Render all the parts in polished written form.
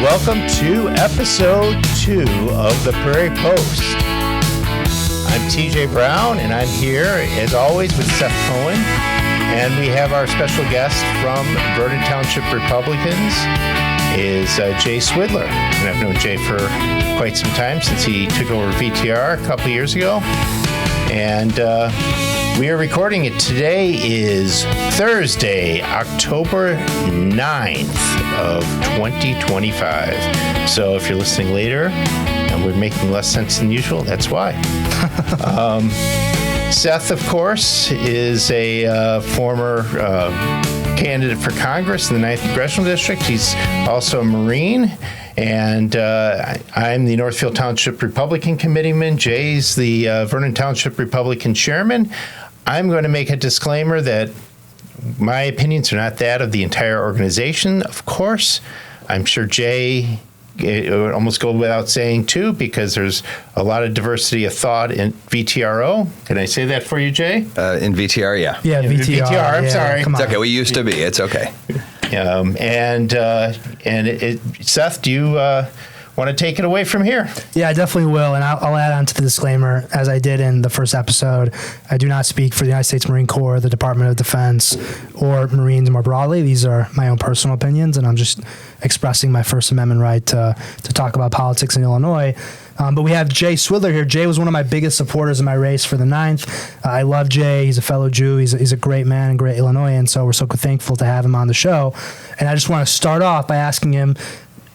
Welcome to episode 2 of the Prairie Post. I'm TJ Brown, and I'm here, as always, with Seth Cohen. And we have our special guest from Vernon Township Republicans is Jay Swidler. And I've known Jay for quite some time, since he took over VTR a couple years ago. And we are recording it. Today is Thursday, October 9th of 2025. So if you're listening later and we're making less sense than usual, that's why. Seth, of course, is a former candidate for Congress in the 9th Congressional District. He's also a Marine. And I'm the Northfield Township Republican Committeeman. Jay's the Vernon Township Republican Chairman. I'm going to make a disclaimer that my opinions are not that of the entire organization, of course. I'm sure Jay, it would almost go without saying, too, because there's a lot of diversity of thought in VTRO. Can I say that for you, Jay? In VTR, yeah. Yeah, VTR. I'm sorry. It's okay. We used to be. It's okay. Seth, do you want to take it away from here? Yeah, I definitely will, and I'll add on to the disclaimer, as I did in the first episode. I do not speak for the United States Marine Corps, the Department of Defense, or Marines more broadly. These are my own personal opinions, and I'm just expressing my First Amendment right to talk about politics in Illinois. But we have Jay Swidler here. Jay was one of my biggest supporters in my race for the 9th. I love Jay. He's a fellow Jew. He's a great man and great Illinoisan, so we're so thankful to have him on the show. And I just want to start off by asking him,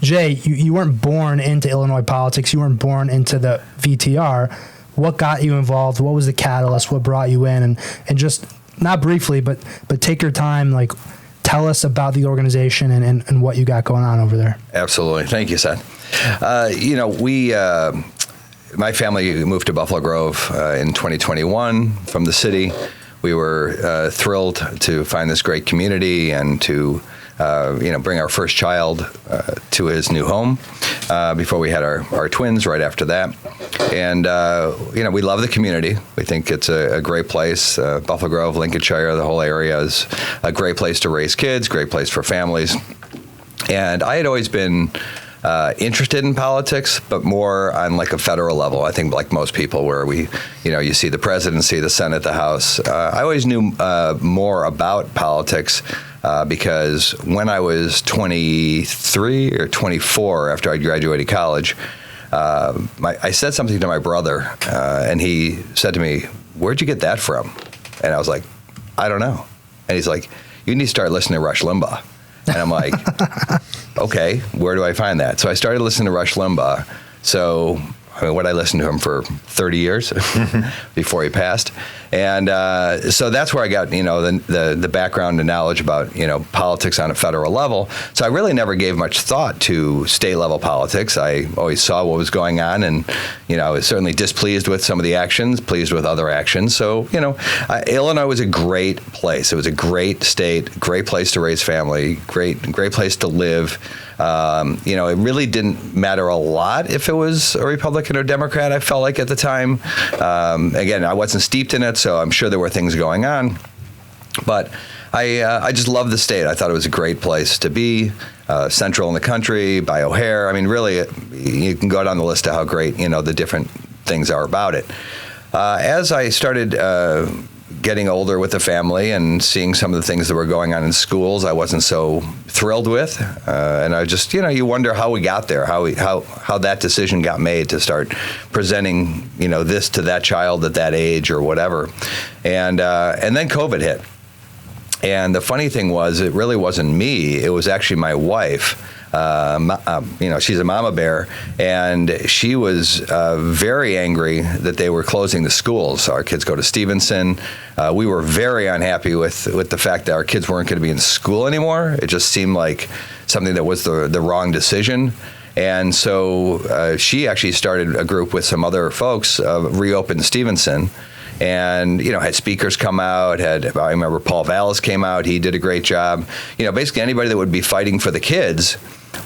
Jay, you weren't born into Illinois politics. You weren't born into the VTR. What got you involved? What was the catalyst? What brought you in? And just, not briefly, but take your time, like, tell us about the organization and what you got going on over there. Absolutely. Thank you, Seth. My family moved to Buffalo Grove in 2021 from the city. We were thrilled to find this great community and to bring our first child to his new home before we had our twins right after that. And, we love the community. We think it's a great place. Buffalo Grove, Lincolnshire, the whole area is a great place to raise kids, great place for families. And I had always been interested in politics, but more on like a federal level. I think like most people where you see the presidency, the Senate, the House. I always knew more about politics because when I was 23 or 24 after I graduated college, I said something to my brother and he said to me, "Where'd you get that from?" And I was like, "I don't know." And he's like, "You need to start listening to Rush Limbaugh." And I'm like, okay, where do I find that? So I started listening to Rush Limbaugh. So, I listened to him for 30 years before he passed. And so that's where I got, the background and knowledge about, politics on a federal level. So I really never gave much thought to state level politics. I always saw what was going on and, I was certainly displeased with some of the actions, pleased with other actions. So, Illinois was a great place. It was a great state, great place to raise family, great place to live. It really didn't matter a lot if it was a Republican or Democrat, I felt like at the time. Again, I wasn't steeped in it, so I'm sure there were things going on. But I just loved the state. I thought it was a great place to be, central in the country, by O'Hare. I mean, really, you can go down the list of how great, the different things are about it. As I started getting older with the family and seeing some of the things that were going on in schools I wasn't so thrilled with. And I just, you wonder how we got there, how that decision got made to start presenting, this to that child at that age or whatever. And then COVID hit. And the funny thing was, it really wasn't me. It was actually my wife. She's a mama bear, and she was very angry that they were closing the schools. Our kids go to Stevenson. We were very unhappy with the fact that our kids weren't going to be in school anymore. It just seemed like something that was the wrong decision. And so she actually started a group with some other folks, reopened Stevenson. And, had speakers come out, I remember Paul Vallis came out, he did a great job. Basically anybody that would be fighting for the kids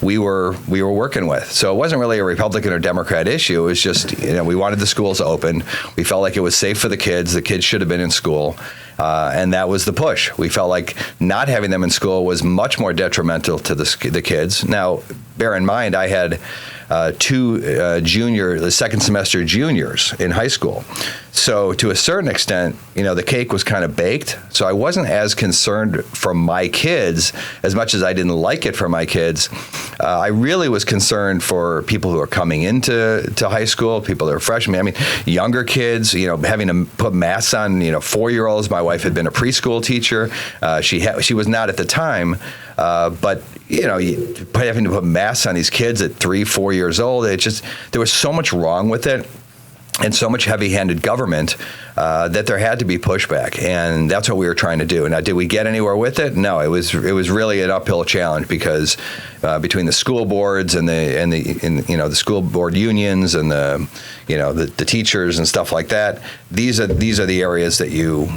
we were working with. So it wasn't really a Republican or Democrat issue. It was just, we wanted the schools open. We felt like it was safe for the kids. The kids should have been in school. And that was the push. We felt like not having them in school was much more detrimental to the kids. Now, bear in mind, I had two the second semester juniors in high school. So to a certain extent, the cake was kind of baked. So I wasn't as concerned for my kids as much as I didn't like it for my kids. I really was concerned for people who are coming into high school, people that are freshmen. I mean, younger kids, having to put masks on, 4-year-olds. My wife had been a preschool teacher. She was not at the time, but having to put masks on these kids at 3-4 years old, there was so much wrong with it. And so much heavy-handed government that there had to be pushback, and that's what we were trying to do. Now, did we get anywhere with it? No, it was really an uphill challenge because between the school boards and the school board unions and the teachers and stuff like that, these are the areas that you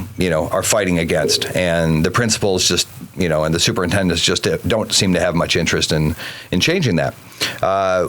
are fighting against, and the principals just and the superintendents just don't seem to have much interest in changing that.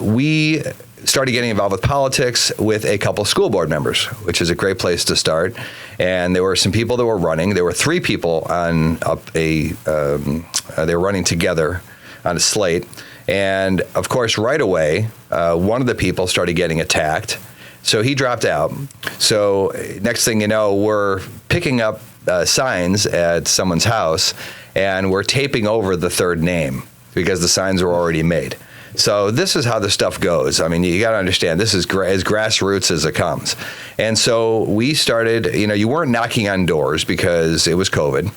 We started getting involved with politics with a couple school board members, which is a great place to start. And there were some people that were running. There were 3 people on they were running together on a slate. And of course, right away, one of the people started getting attacked. So he dropped out. So next thing you know, we're picking up signs at someone's house, and we're taping over the third name because the signs were already made. So this is how the stuff goes. I mean, you got to understand, this is as grassroots as it comes. And so we started, you weren't knocking on doors because it was COVID.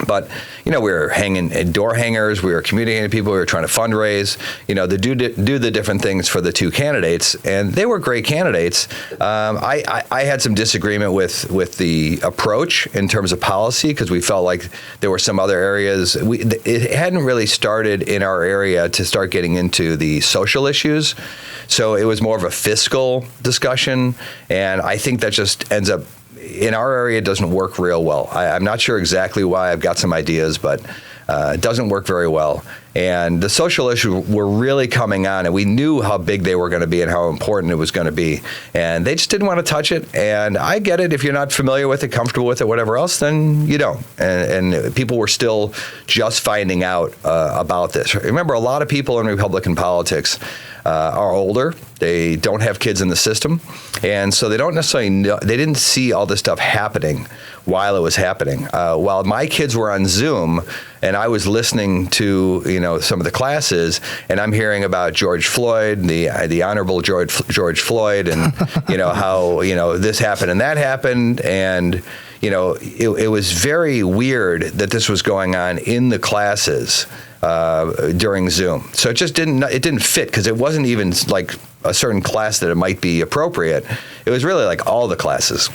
But, we were hanging door hangers, we were communicating to people, we were trying to fundraise, to do the different things for the 2 candidates, and they were great candidates. I had some disagreement with the approach in terms of policy because we felt like there were some other areas. It hadn't really started in our area to start getting into the social issues, so it was more of a fiscal discussion, and I think that just ends up in our area, it doesn't work real well. I'm not sure exactly why. I've got some ideas, but it doesn't work very well. And the social issues were really coming on, and we knew how big they were going to be and how important it was going to be. And they just didn't want to touch it. And I get it. If you're not familiar with it, comfortable with it, whatever else, then you don't. And people were still just finding out about this. Remember, a lot of people in Republican politics are older. They don't have kids in the system, and so they don't necessarily know. They didn't see all this stuff happening while it was happening. While my kids were on Zoom, and I was listening to some of the classes, and I'm hearing about George Floyd, the Honorable George Floyd, and how this happened and that happened, and it was very weird that this was going on in the classes during Zoom. So it just didn't fit because it wasn't even like a certain class that it might be appropriate. It was really like all the classes.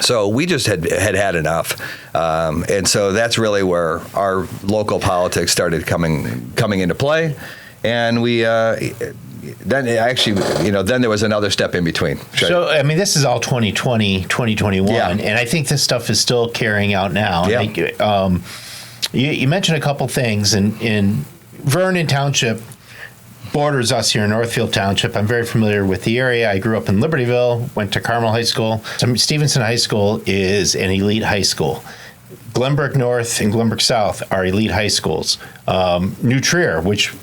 So we just had enough, and so that's really where our local politics started coming into play, and we. Then there was another step in between. So, I mean, this is all 2020, 2021, and I think this stuff is still carrying out now. Yeah. You mentioned a couple things, in Vernon Township borders us here in Northfield Township. I'm very familiar with the area. I grew up in Libertyville, went to Carmel High School. Stevenson High School is an elite high school. Glenbrook North and Glenbrook South are elite high schools. New Trier, which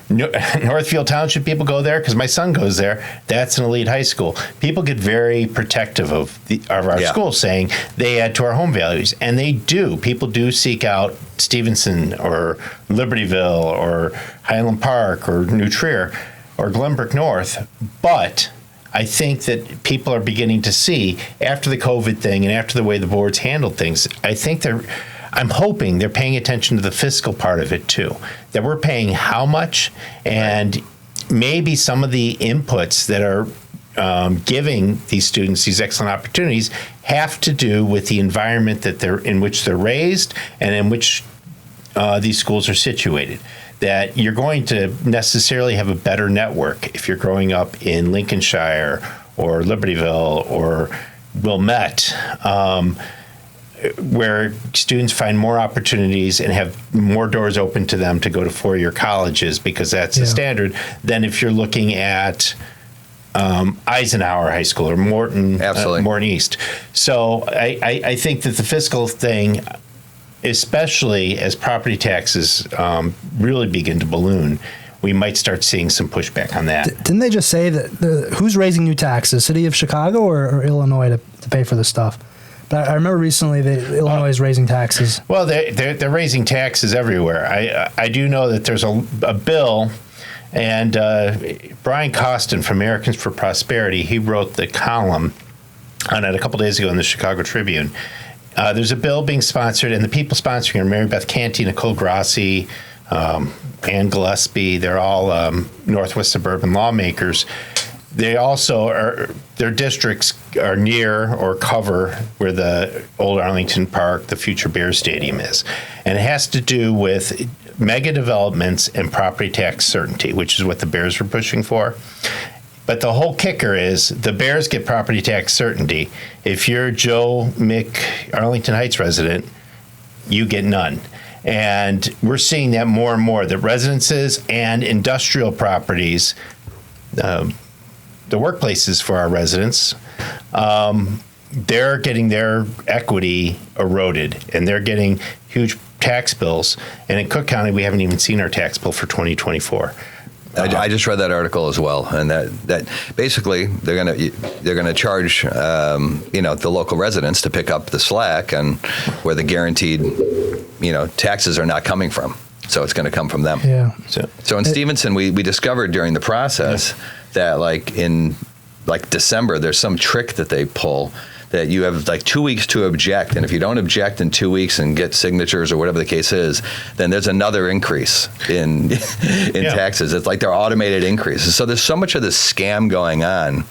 Northfield Township people go there because my son goes there. That's an elite high school. People get very protective of our school, saying they add to our home values, and they do. People do seek out Stevenson or Libertyville or Highland Park or New Trier or Glenbrook North, but I think that people are beginning to see after the COVID thing and after the way the boards handled things. I'm hoping they're paying attention to the fiscal part of it too, that we're paying how much, and maybe some of the inputs that are giving these students these excellent opportunities have to do with the environment that in which they're raised and in which these schools are situated. That you're going to necessarily have a better network if you're growing up in Lincolnshire or Libertyville or Wilmette. where students find more opportunities and have more doors open to them to go to four-year colleges because that's the standard than if you're looking at Eisenhower High School or Morton East. So I think that the fiscal thing, especially as property taxes really begin to balloon, we might start seeing some pushback on that. Didn't they just say that who's raising new taxes, city of Chicago or Illinois to pay for this stuff? But I remember recently that Illinois is raising taxes. Well, they're raising taxes everywhere. I do know that there's a bill, and Brian Costin from Americans for Prosperity, he wrote the column on it a couple days ago in the Chicago Tribune. There's a bill being sponsored, and the people sponsoring are Mary Beth Canty, Nicole Grassi, Ann Gillespie. They're all Northwest suburban lawmakers. They also their districts are near or cover where the old Arlington Park, the future Bears Stadium is. And it has to do with mega developments and property tax certainty, which is what the Bears were pushing for. But the whole kicker is the Bears get property tax certainty. If you're Joe Mick, Arlington Heights resident, you get none. And we're seeing that more and more, that residences and industrial properties, the workplaces for our residents, they're getting their equity eroded, and they're getting huge tax bills. And in Cook County, we haven't even seen our tax bill for 2024. I just read that article as well, and that basically they're gonna charge the local residents to pick up the slack, and where the guaranteed taxes are not coming from, so it's going to come from them. Yeah. So in Stevenson, we discovered during the process that in December, there's some trick that they pull that you have 2 weeks to object, and if you don't object in 2 weeks and get signatures or whatever the case is, then there's another increase in taxes. It's like they're automated increases. So there's so much of this scam going on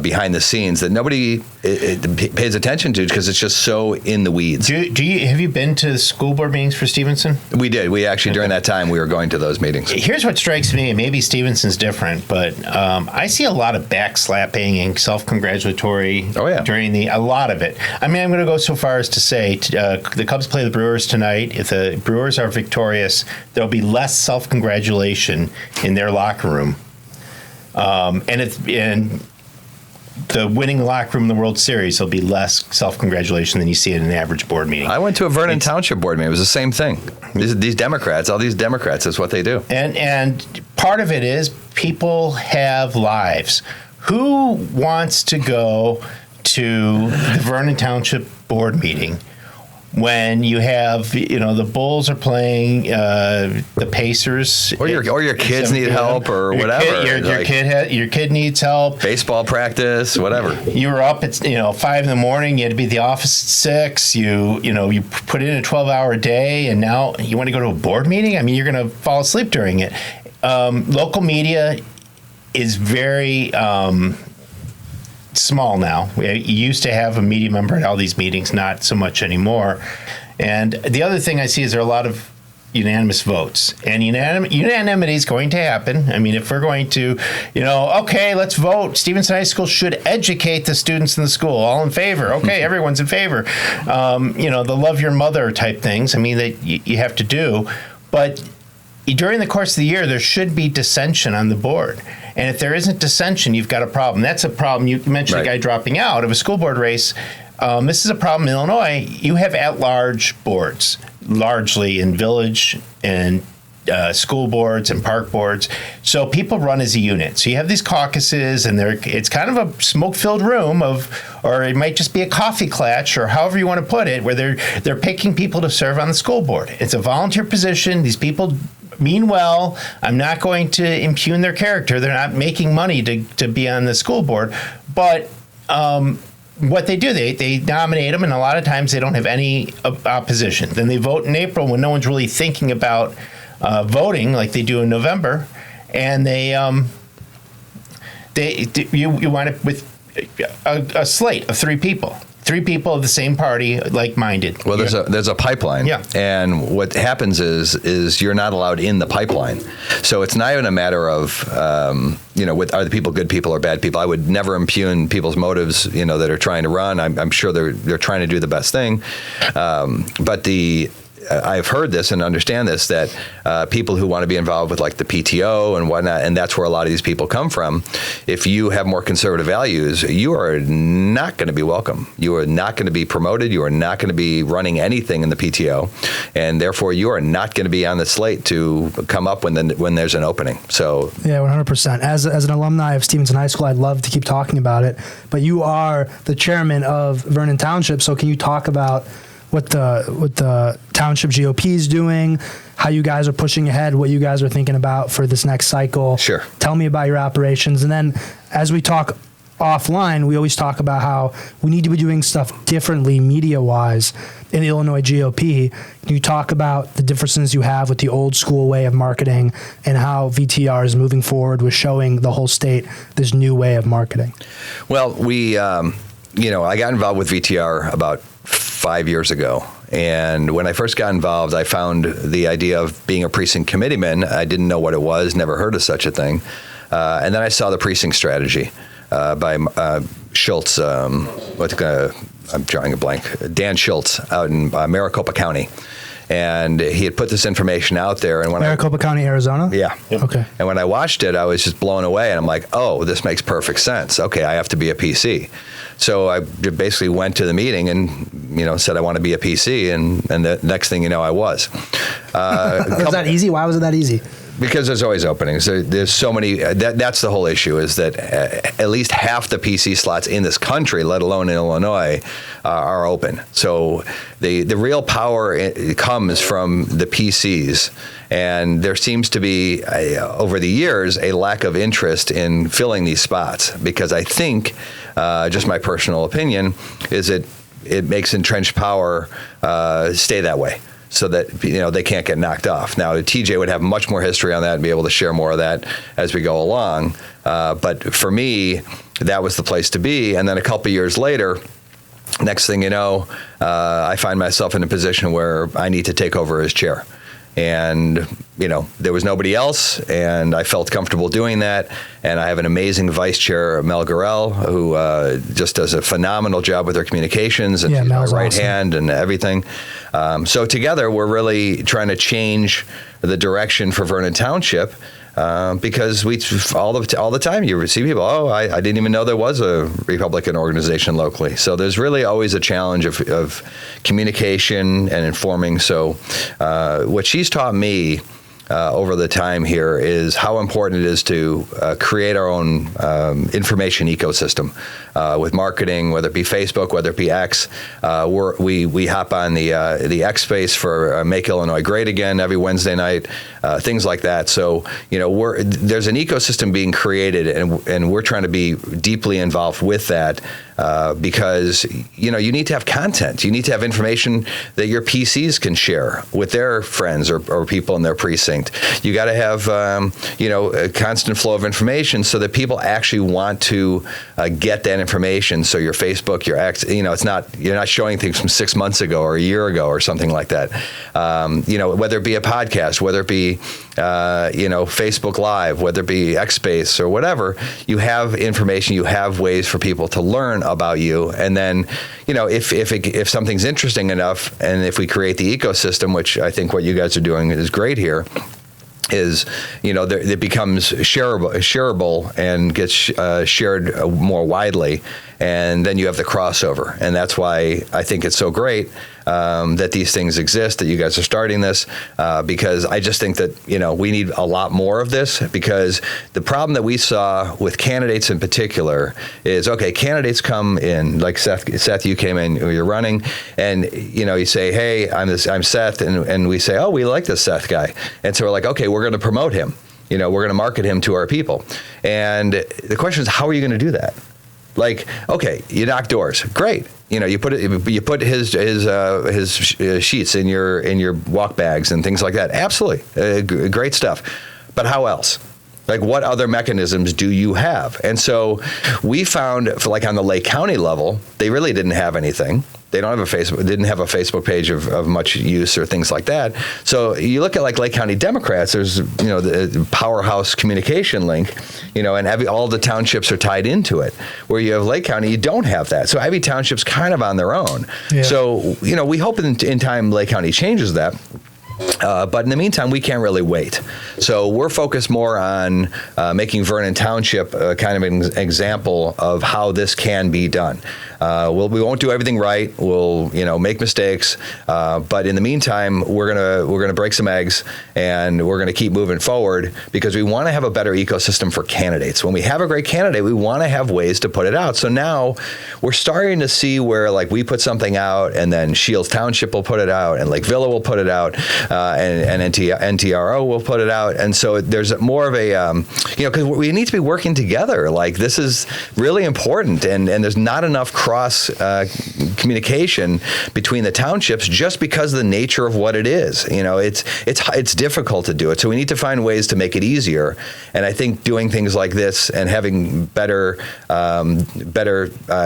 behind the scenes that nobody pays attention to because it's just so in the weeds. Have you been to school board meetings for Stevenson? We did. We actually, during that time, we were going to those meetings. Here's what strikes me, and maybe Stevenson's different, but I see a lot of backslapping and self-congratulatory during a lot of it. I mean, I'm going to go so far as to say the Cubs play the Brewers tonight. If the Brewers are victorious, there'll be less self-congratulation in their locker room. And the winning locker room in the World Series, there'll be less self-congratulation than you see in an average board meeting. I went to a Vernon Township board meeting. It was the same thing. These Democrats, all these Democrats, that's what they do. And part of it is people have lives. Who wants to go to the Vernon Township board meeting when you have, the Bulls are playing the Pacers, or your kids need help or whatever. Your kid needs help. Baseball practice, whatever. You were up at 5 in the morning. You had to be at the office at 6. You put in a 12-hour day, and now you want to go to a board meeting. I mean, you're going to fall asleep during it. Local media is very small now. We used to have a media member at all these meetings, not so much anymore. And the other thing I see is there are a lot of unanimous votes, and unanimity is going to happen. I mean, if we're going to, okay, let's vote. Stevenson High School should educate the students in the school. All in favor? Okay, everyone's in favor. The love your mother type things. I mean, that you have to do, but during the course of the year, there should be dissension on the board. And if there isn't dissension, you've got a problem. That's a problem. You mentioned a guy dropping out of a school board race. This is a problem in Illinois. You have at-large boards, largely in village and school boards and park boards. So people run as a unit. So you have these caucuses, and it's kind of a smoke-filled room or it might just be a coffee klatch, or however you want to put it, where they're picking people to serve on the school board. It's a volunteer position. These people mean well. I'm not going to impugn their character. They're not making money to be on the school board. But what they do, they nominate them, and a lot of times they don't have any opposition. Then they vote in April when no one's really thinking about voting like they do in November, and you wind up with a slate of three three people of the same party, like-minded. Well, there's a pipeline. Yeah. And what happens is you're not allowed in the pipeline. So it's not even a matter of, are the people good people or bad people? I would never impugn people's motives, that are trying to run. I'm sure they're trying to do the best thing. But I've heard this and understand this, that people who want to be involved with like the PTO and whatnot, and that's where a lot of these people come from. If you have more conservative values, you are not going to be welcome. You are not going to be promoted. You are not going to be running anything in the PTO, and therefore you are not going to be on the slate to come up when there's an opening. So yeah, 100%. As an alumni of Stevenson High School, I'd love to keep talking about it. But you are the chairman of Vernon Township, so can you talk about what the Township GOP is doing, how you guys are pushing ahead, what you guys are thinking about for this next cycle? Sure. Tell me about your operations. And then as we talk offline, we always talk about how we need to be doing stuff differently media-wise in the Illinois GOP. Can you talk about the differences you have with the old school way of marketing and how VTR is moving forward with showing the whole state this new way of marketing? Well, I got involved with VTR about 5 years ago. And when I first got involved, I found the idea of being a precinct committeeman. I didn't know what it was, never heard of such a thing. And then I saw the precinct strategy by Schultz, I'm drawing a blank, Dan Schultz out in Maricopa County. And he had put this information out there. And when Maricopa County, Arizona? Yeah. Okay. And when I watched it, I was just blown away. And I'm like, oh, this makes perfect sense. Okay, I have to be a PC. So I basically went to the meeting and, said I want to be a PC. And the next thing you know, I was. Was that easy? Why was it that easy? Because there's always openings. There's so many. That's the whole issue, is that at least half the PC slots in this country, let alone in Illinois, are open. So the real power comes from the PCs. And there seems to be, over the years, a lack of interest in filling these spots. Because I think, just my personal opinion, is it makes entrenched power stay that way, so that they can't get knocked off. Now, TJ would have much more history on that and be able to share more of that as we go along. But for me, that was the place to be. And then a couple years later, next thing you know, I find myself in a position where I need to take over as chair. And, there was nobody else, and I felt comfortable doing that. And I have an amazing vice chair, Mel Gorell, who just does a phenomenal job with her communications, and she's my right hand and everything. So together, we're really trying to change the direction for Vernon Township. Because we all the time you see people, I didn't even know there was a Republican organization locally. So there's really always a challenge of communication and informing. So what she's taught me over the time here is how important it is to create our own information ecosystem with marketing, whether it be Facebook, whether it be X. We hop on the X space for Make Illinois Great Again every Wednesday night, things like that. So there's an ecosystem being created, and we're trying to be deeply involved with that. Because you need to have content. You need to have information that your PCs can share with their friends or people in their precinct. You got to have a constant flow of information so that people actually want to get that information. So your Facebook, your X, you're not showing things from 6 months ago or a year ago or something like that. Whether it be a podcast, whether it be Facebook Live, whether it be X Space or whatever, you have information. You have ways for people to learn about you. And then, if something's interesting enough, and if we create the ecosystem, which I think what you guys are doing is great here, is it becomes shareable and gets shared more widely, and then you have the crossover. And that's why I think it's so great that these things exist, that you guys are starting this, because I just think that we need a lot more of this. Because the problem that we saw with candidates in particular is, candidates come in, like Seth, you came in, you're running, and you say, hey, I'm Seth, and we say, oh, we like this Seth guy, and so we're like, okay, we're going to promote him, we're going to market him to our people, and the question is, how are you going to do that? Like, okay, you knock doors, great. You put his sheets in your walk bags and things like that. Absolutely, great stuff. But how else? Like, what other mechanisms do you have? And so we found, for like on the Lake County level, they really didn't have anything. They don't have didn't have a Facebook page of much use or things like that. So you look at like Lake County Democrats, there's, the powerhouse communication link, and all the townships are tied into it. Where you have Lake County, you don't have that. So every township's kind of on their own. Yeah. So, we hope in time Lake County changes that. But in the meantime, we can't really wait. So we're focused more on making Vernon Township kind of an example of how this can be done. We won't do everything right. We'll make mistakes. But in the meantime, we're gonna break some eggs, and we're gonna keep moving forward because we want to have a better ecosystem for candidates. When we have a great candidate, we want to have ways to put it out. So now we're starting to see where like we put something out, and then Shields Township will put it out, and Lake Villa will put it out. And NTRO will put it out. And so there's more of a, because we need to be working together. Like, this is really important. And there's not enough cross communication between the townships just because of the nature of what it is. It's difficult to do it. So we need to find ways to make it easier. And I think doing things like this and having better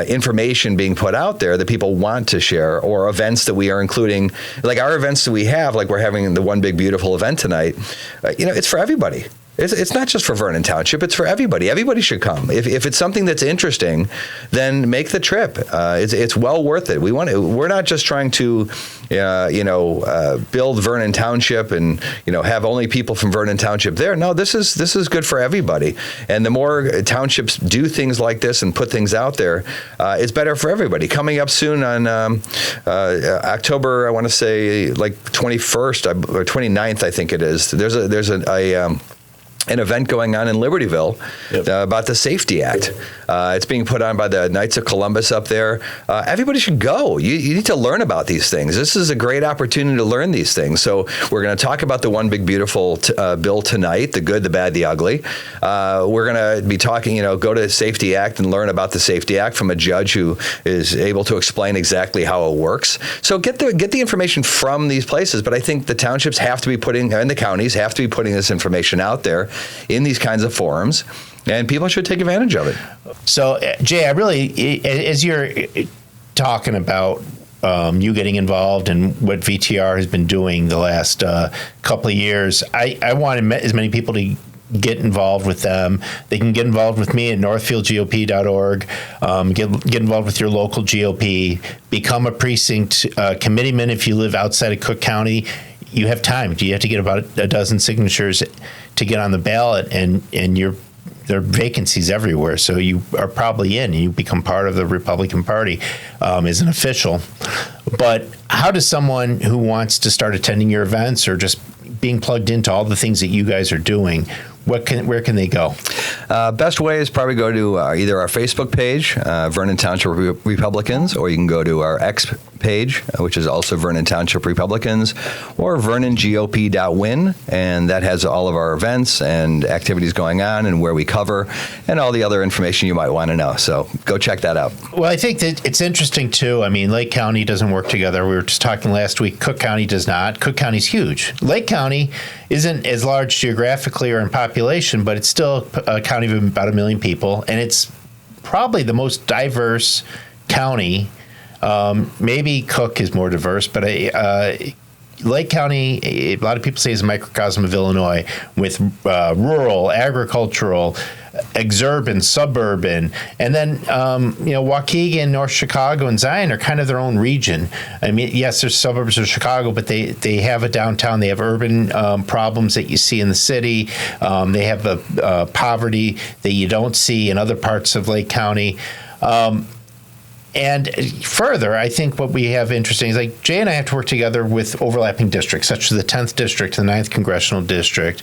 information being put out there that people want to share, or events that we are including, like our events that we have, like we're having the One Big Beautiful event tonight, it's for everybody. It's not just for Vernon Township. It's for everybody. Everybody should come. If it's something that's interesting, then make the trip. It's well worth it. We're not just trying to, build Vernon Township and have only people from Vernon Township there. No, this is good for everybody. And the more townships do things like this and put things out there, it's better for everybody. Coming up soon on October, I want to say like 21st or 29th, I think it is. There's an event going on in Libertyville about the Safety Act. It's being put on by the Knights of Columbus up there. Everybody should go. You need to learn about these things. This is a great opportunity to learn these things. So we're going to talk about the One Big Beautiful bill tonight, the good, the bad, the ugly. We're going to be talking, go to the Safety Act and learn about the Safety Act from a judge who is able to explain exactly how it works. So get the information from these places. But I think the townships have to be and the counties have to be putting this information out there in these kinds of forums, and people should take advantage of it. So, Jay, as you're talking about you getting involved in what VTR has been doing the last couple of years, I want as many people to get involved with them. They can get involved with me at northfieldgop.org. Get involved with your local GOP. Become a precinct committeeman if you live outside of Cook County. You have time. You have to get about a dozen signatures to get on the ballot, and there are vacancies everywhere. So you are probably in. You become part of the Republican Party as an official. But how does someone who wants to start attending your events or just being plugged into all the things that you guys are doing, where can they go? Best way is probably go to either our Facebook page, Vernon Township Republicans, or you can go to our X page, which is also Vernon Township Republicans, or vernongop.win, and that has all of our events and activities going on and where we cover and all the other information you might want to know. So go check that out. Well, I think that it's interesting, too. I mean, Lake County doesn't work together. We were just talking last week. Cook County does not. Cook County's huge. Lake County isn't as large geographically or in population, but it's still a county of about 1 million people, and it's probably the most diverse county. Maybe Cook is more diverse, but Lake County, a lot of people say, is a microcosm of Illinois with rural, agricultural, exurban, suburban, and then Waukegan, North Chicago, and Zion are kind of their own region. I mean, yes, there's suburbs of Chicago, but they have a downtown. They have urban problems that you see in the city. They have a poverty that you don't see in other parts of Lake County. And further, I think what we have interesting is, like, Jay and I have to work together with overlapping districts, such as the 10th District, the 9th Congressional District.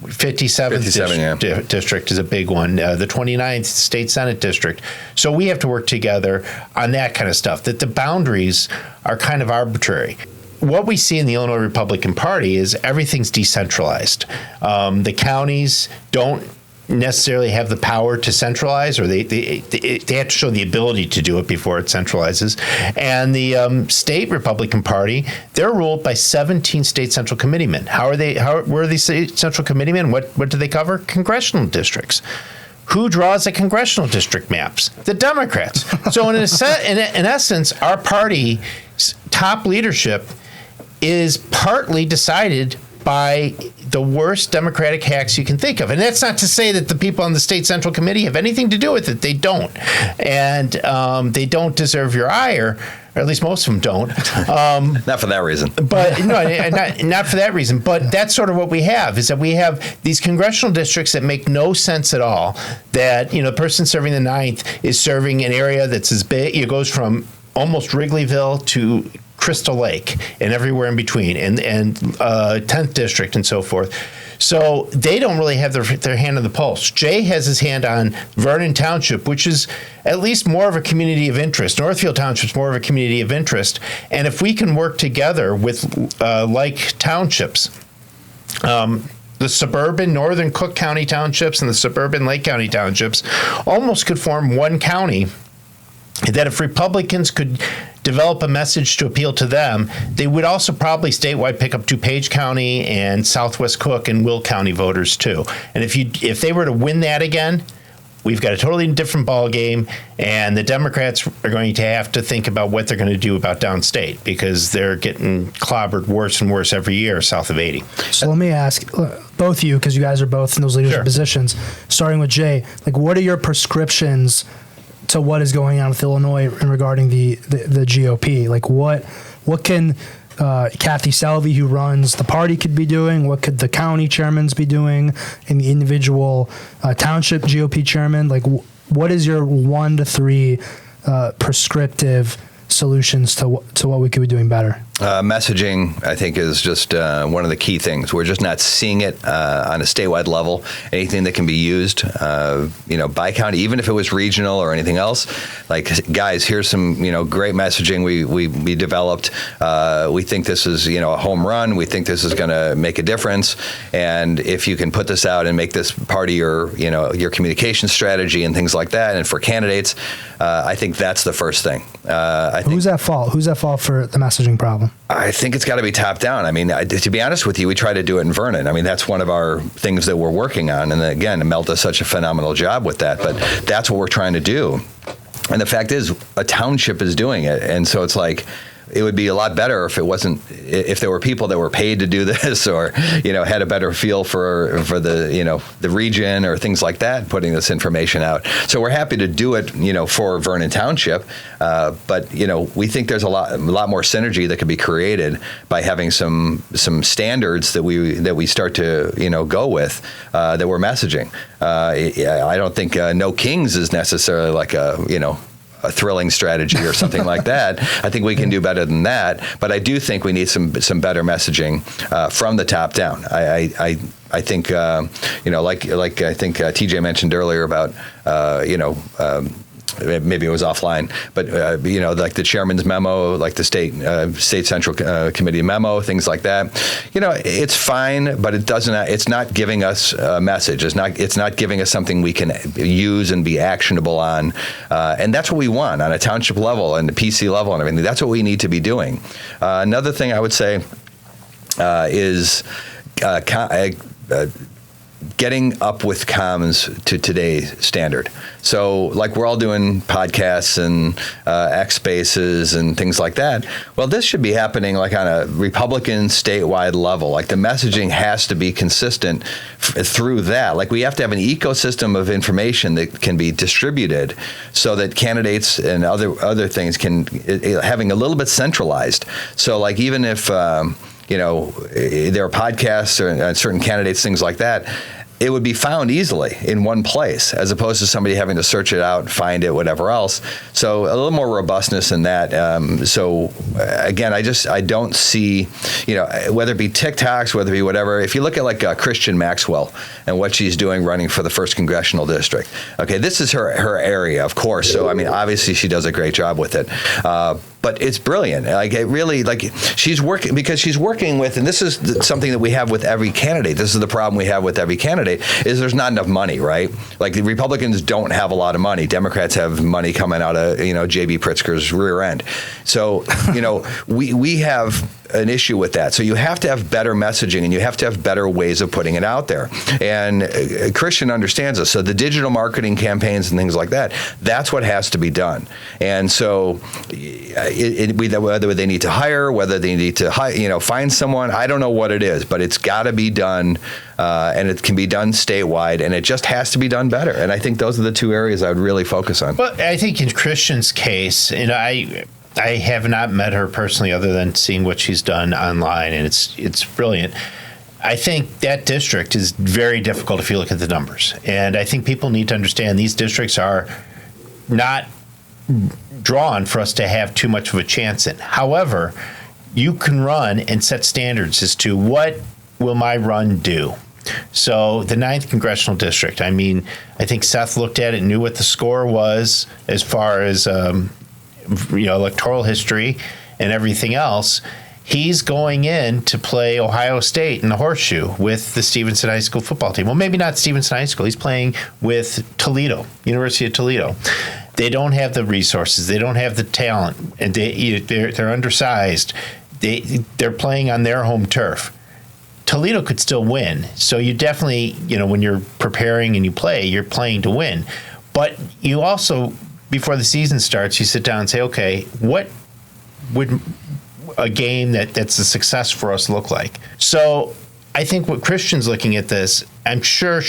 57th District is a big one. The 29th State Senate District. So we have to work together on that kind of stuff, that the boundaries are kind of arbitrary. What we see in the Illinois Republican Party is everything's decentralized. The counties don't necessarily have the power to centralize, or they have to show the ability to do it before it centralizes. And the state Republican Party, they're ruled by 17 state central committeemen. Where are these state central committeemen? What do they cover? Congressional districts. Who draws the congressional district maps? The Democrats. So in essence, our party's top leadership is partly decided by the worst Democratic hacks you can think of. And that's not to say that the people on the state central committee have anything to do with it. They don't. And they don't deserve your ire, or at least most of them don't. Not for that reason. But no, not for that reason. But that's sort of what we have, is that we have these congressional districts that make no sense at all. That, the person serving the 9th is serving an area that's as big. It goes from almost Wrigleyville to Crystal Lake and everywhere in between, and 10th district and so forth. So they don't really have their hand on the pulse. Jay has his hand on Vernon Township, which is at least more of a community of interest. Northfield Township's more of a community of interest. And if we can work together with like townships, the suburban northern Cook County townships and the suburban Lake County townships almost could form one county, that if Republicans could develop a message to appeal to them, they would also probably statewide pick up DuPage County and Southwest Cook and Will County voters too. And if they were to win that again, we've got a totally different ball game, and the Democrats are going to have to think about what they're going to do about downstate, because they're getting clobbered worse and worse every year south of 80. So let me ask both of you, because you guys are both in those leadership positions, starting with Jay, what are your prescriptions to what is going on with Illinois regarding the GOP? What can Kathy Selvey, who runs the party, could be doing? What could the county chairmans be doing, and the individual township GOP chairman? What is your 1 to 3 prescriptive solutions to what we could be doing better? Messaging, I think, is just one of the key things. We're just not seeing it on a statewide level. Anything that can be used, by county, even if it was regional or anything else. Guys, here's some, great messaging we developed. We think this is, a home run. We think this is going to make a difference. And if you can put this out and make this part of your communication strategy and things like that, and for candidates, I think that's the first thing. Who's at fault? Who's at fault for the messaging problem? I think it's got to be top down. I mean, to be honest with you, we try to do it in Vernon. I mean, that's one of our things that we're working on. And again, Mel does such a phenomenal job with that. But that's what we're trying to do. And the fact is, a township is doing it. And so it's it would be a lot better if there were people that were paid to do this, or had a better feel for the region or things like that, putting this information out. So we're happy to do it for Vernon Township, but we think there's a lot more synergy that could be created by having some standards that we start to go with that we're messaging. I don't think No Kings is necessarily a thrilling strategy or something like that. I think we can do better than that, but I do think we need some better messaging from the top down. I think I think TJ mentioned earlier about maybe it was offline, but the chairman's memo, the state central committee memo, things like that. It's fine, but it's not giving us a message. It's not giving us something we can use and be actionable on, and that's what we want on a township level and the PC level and everything. That's what we need to be doing. Another thing I would say is getting up with comms to today's standard. So we're all doing podcasts and X Spaces and things like that. Well, this should be happening on a Republican statewide level. The messaging has to be consistent through that. We have to have an ecosystem of information that can be distributed so that candidates and other things can, having a little bit centralized. So even if there are podcasts or certain candidates, things like that, it would be found easily in one place, as opposed to somebody having to search it out, find it, whatever else. So a little more robustness in that. So again, I don't see, whether it be TikToks, whether it be whatever. If you look at Christian Maxwell and what she's doing running for the 1st Congressional District, okay, this is her area, of course. So I mean, obviously she does a great job with it. but it's brilliant. Like, it really, like, she's working with, and this is something that we have with every candidate. This is the problem we have with every candidate, is there's not enough money, right? Like, the Republicans don't have a lot of money. Democrats have money coming out of, J.B. Pritzker's rear end. So, we have an issue with that. So you have to have better messaging, and you have to have better ways of putting it out there. And Christian understands this. So the digital marketing campaigns and things like that, that's what has to be done. And so whether they need to hire, whether they need to find someone, I don't know what it is, but it's got to be done, and it can be done statewide, and it just has to be done better. And I think those are the two areas I would really focus on. Well, I think in Christian's case, I have not met her personally other than seeing what she's done online, and it's brilliant. I think that district is very difficult if you look at the numbers. And I think people need to understand these districts are not drawn for us to have too much of a chance in. However, you can run and set standards as to what will my run do. So the 9th Congressional District, I think Seth looked at it and knew what the score was as far as electoral history and everything else. He's going in to play Ohio State in the Horseshoe with the Stevenson High School football team. Well, maybe not Stevenson High School. He's playing with Toledo, University of Toledo. They don't have the resources. They don't have the talent, and they're undersized. They're playing on their home turf. Toledo could still win. So you definitely, when you're preparing and you play, you're playing to win. But you also, before the season starts, you sit down and say, okay, what would a game that's a success for us look like? So I think what Christian's looking at this, I'm sure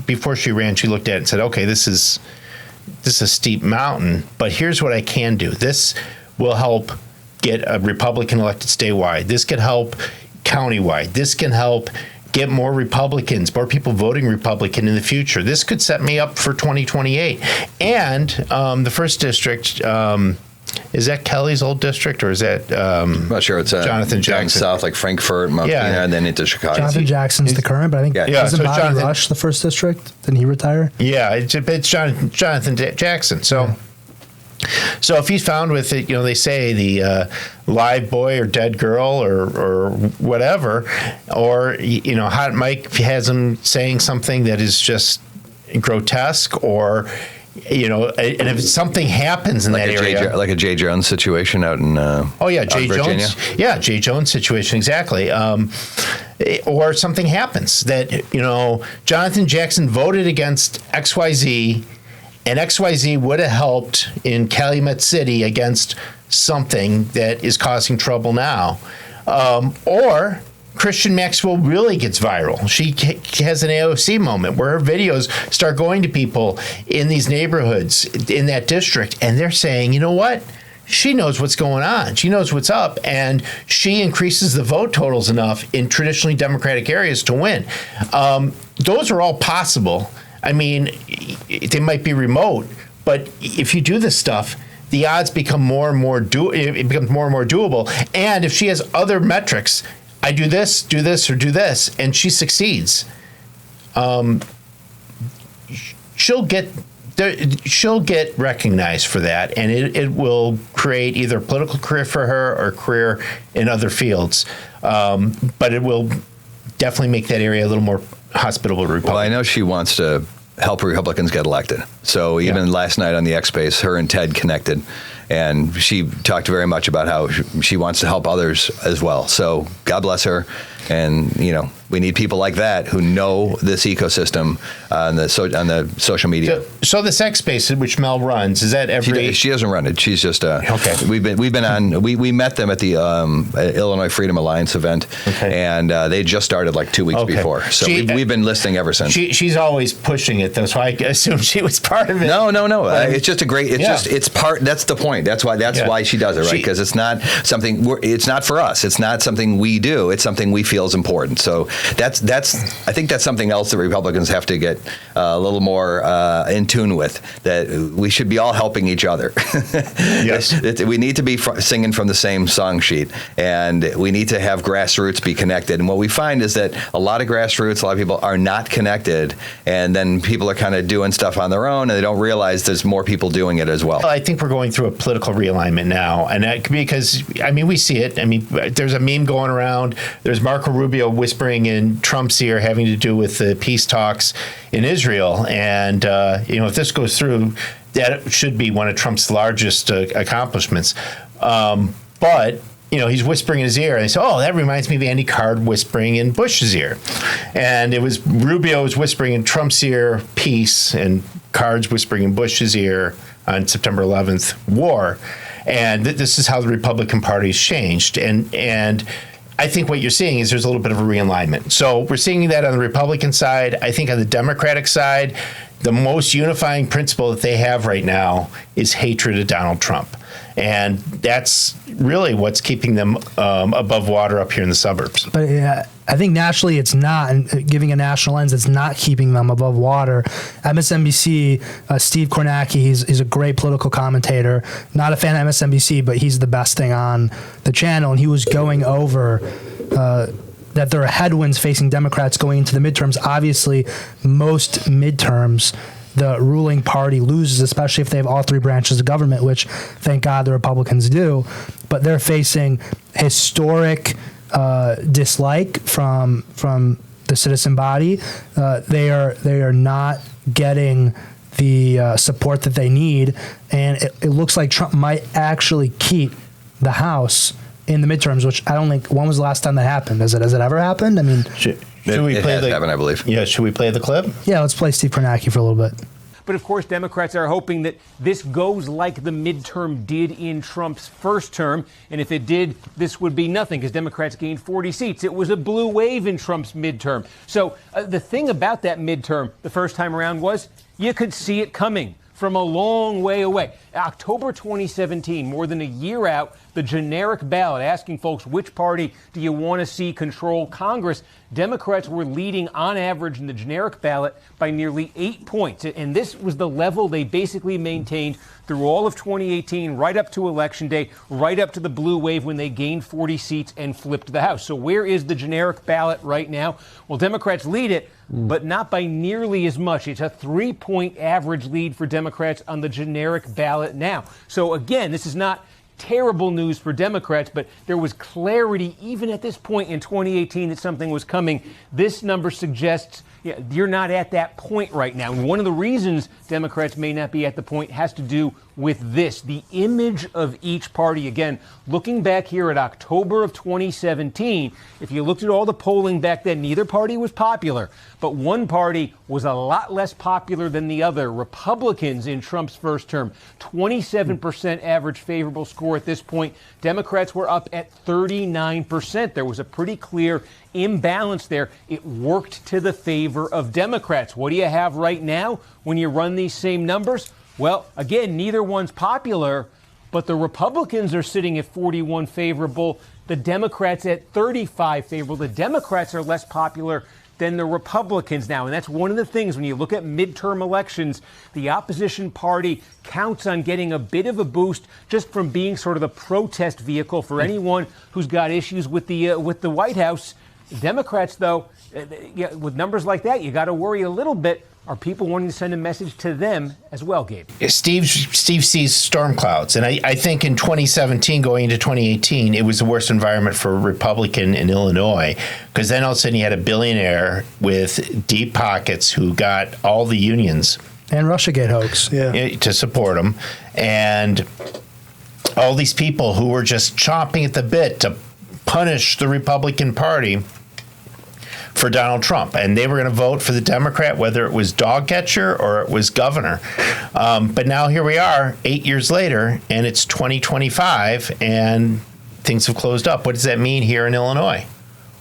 before she ran, she looked at it and said, okay, this is a steep mountain, but here's what I can do. This will help get a Republican elected statewide. This could help countywide. This can help get more Republicans, more people voting Republican in the future. This could set me up for 2028. And the first district, is that Kelly's old district, or is that I'm not sure. It's Jonathan Jackson? Down south, like Frankfort, Mount Pena, and then into Chicago. Jonathan Jackson's the current, but I think isn't so Bobby Rush the first district? Didn't he retire? Yeah, it's Jonathan Jackson. So if he's found with it, they say the live boy or dead girl or whatever, or Hot Mike has him saying something that is just grotesque, or and if something happens in that area, like a Jay Jones situation out in Jay Virginia. Jones, Jay Jones situation, exactly. Or something happens that Jonathan Jackson voted against XYZ. And XYZ would have helped in Calumet City against something that is causing trouble now. Or Christian Maxwell really gets viral. She has an AOC moment where her videos start going to people in these neighborhoods in that district, and they're saying, you know what? She knows what's going on. She knows what's up, and she increases the vote totals enough in traditionally Democratic areas to win. Those are all possible. They might be remote, but if you do this stuff, the odds become more and more doable. And if she has other metrics, I do this, or do this, and she succeeds, she'll get recognized for that, and it will create either a political career for her or a career in other fields. But it will definitely make that area a little more hospitable to Republicans. Well, I know she wants to help Republicans get elected. So even last night on the X Space, her and Ted connected, and she talked very much about how she wants to help others as well. So God bless her. And, we need people like that who know this ecosystem on the social media. So the Sex Space, which Mel runs, is that every? She doesn't run it. She's just okay. We've been on. We met them at the Illinois Freedom Alliance event, and they just started like 2 weeks before. So we've been listening ever since. She's always pushing it, though. So I assume she was part of it. No. It's just a great. It's part. That's the point. That's why she does it, right? Because it's not something. It's not for us. It's not something we do. It's something we feel feels important. So I think that's something else that Republicans have to get a little more in tune with, that we should be all helping each other. Yes. We need to be singing from the same song sheet, and we need to have grassroots be connected. And what we find is that a lot of grassroots, a lot of people are not connected, and then people are kind of doing stuff on their own, and they don't realize there's more people doing it as well. I think we're going through a political realignment now, and that, because we see it. There's a meme going around. There's Marco Rubio whispering in Trump's ear, having to do with the peace talks in Israel, and if this goes through, that should be one of Trump's largest accomplishments. But he's whispering in his ear, and they say, "Oh, that reminds me of Andy Card whispering in Bush's ear," and it was Rubio was whispering in Trump's ear peace, and Card's whispering in Bush's ear on September 11th war, and this is how the Republican Party's changed, and I think what you're seeing is there's a little bit of a realignment. So we're seeing that on the Republican side. I think on the Democratic side, the most unifying principle that they have right now is hatred of Donald Trump. And that's really what's keeping them above water up here in the suburbs. But I think nationally it's not, and giving a national lens, it's not keeping them above water. MSNBC, Steve Kornacki, he's a great political commentator. Not a fan of MSNBC, but he's the best thing on the channel. And he was going over that there are headwinds facing Democrats going into the midterms. Obviously, most midterms, the ruling party loses, especially if they have all three branches of government, which thank God the Republicans do. But they're facing historic dislike from the citizen body. They are not getting the support that they need, and it looks like Trump might actually keep the House in the midterms, which I don't think. When was the last time that happened? Has it ever happened? Should we play it has happened, I believe. Yeah, should we play the clip? Yeah, let's play Steve Kornacki for a little bit. But of course, Democrats are hoping that this goes like the midterm did in Trump's first term. And if it did, this would be nothing, because Democrats gained 40 seats. It was a blue wave in Trump's midterm. So the thing about that midterm the first time around was you could see it coming from a long way away. October 2017, more than a year out, the generic ballot asking folks, which party do you want to see control Congress? Democrats were leading on average in the generic ballot by nearly 8 points. And this was the level they basically maintained through all of 2018, right up to Election Day, right up to the blue wave when they gained 40 seats and flipped the House. So where is the generic ballot right now? Well, Democrats lead it, but not by nearly as much. It's a 3-point average lead for Democrats on the generic ballot now. So again, this is not terrible news for Democrats, but there was clarity even at this point in 2018 that something was coming. This number suggests you're not at that point right now. And one of the reasons Democrats may not be at the point has to do with this, the image of each party. Again, looking back here at October of 2017, if you looked at all the polling back then, neither party was popular, but one party was a lot less popular than the other. Republicans in Trump's first term, 27% average favorable score at this point. Democrats were up at 39%. There was a pretty clear imbalance there. It worked to the favor of Democrats. What do you have right now when you run these same numbers? Well, again, neither one's popular, but the Republicans are sitting at 41 favorable, the Democrats at 35 favorable. The Democrats are less popular than the Republicans now. And that's one of the things when you look at midterm elections, the opposition party counts on getting a bit of a boost just from being sort of the protest vehicle for anyone who's got issues with the White House. Democrats, though, with numbers like that, you got to worry a little bit. Are people wanting to send a message to them as well, Gabe? Steve sees storm clouds. And I think in 2017, going into 2018, it was the worst environment for a Republican in Illinois, because then all of a sudden you had a billionaire with deep pockets who got all the unions. And Russiagate hoax. To support him. And all these people who were just chomping at the bit to punish the Republican Party for Donald Trump, and they were going to vote for the Democrat, whether it was dog catcher or it was governor. But now here we are 8 years later, and it's 2025, and things have closed up. What does that mean here in Illinois?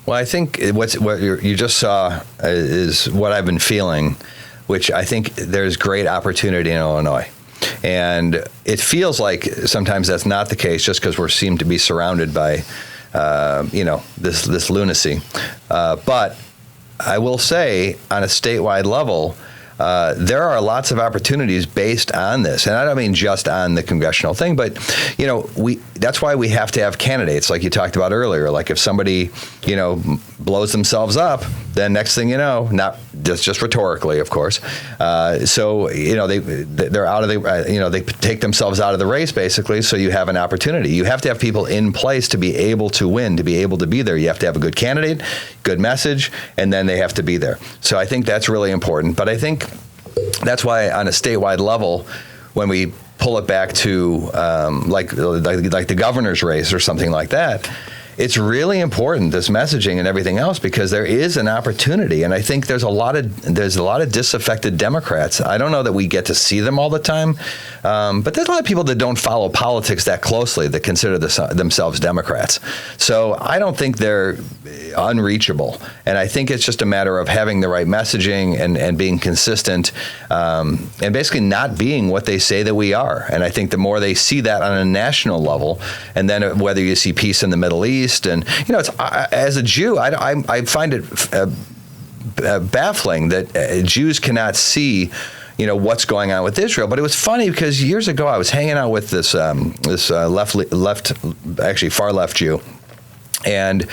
Well, I think what you just saw is what I've been feeling, which I think there's great opportunity in Illinois. And it feels like sometimes that's not the case just because we seem to be surrounded by this lunacy. But I will say, on a statewide level, there are lots of opportunities based on this, and I don't mean just on the congressional thing, but that's why we have to have candidates, like you talked about earlier. Like if somebody blows themselves up, then next thing you know, not just rhetorically, of course. So they're out of the they take themselves out of the race basically. So you have an opportunity. You have to have people in place to be able to win, to be able to be there. You have to have a good candidate, good message, and then they have to be there. So I think that's really important. But I think that's why on a statewide level, when we pull it back to like the governor's race or something like that, it's really important, this messaging and everything else, because there is an opportunity, and I think there's a lot of disaffected Democrats. I don't know that we get to see them all the time, but there's a lot of people that don't follow politics that closely that consider themselves Democrats. So I don't think they're unreachable, and I think it's just a matter of having the right messaging and being consistent, and basically not being what they say that we are. And I think the more they see that on a national level, and then whether you see peace in the Middle East, and it's, as a Jew, I find it baffling that Jews cannot see what's going on with Israel. But it was funny because years ago I was hanging out with this far left Jew, and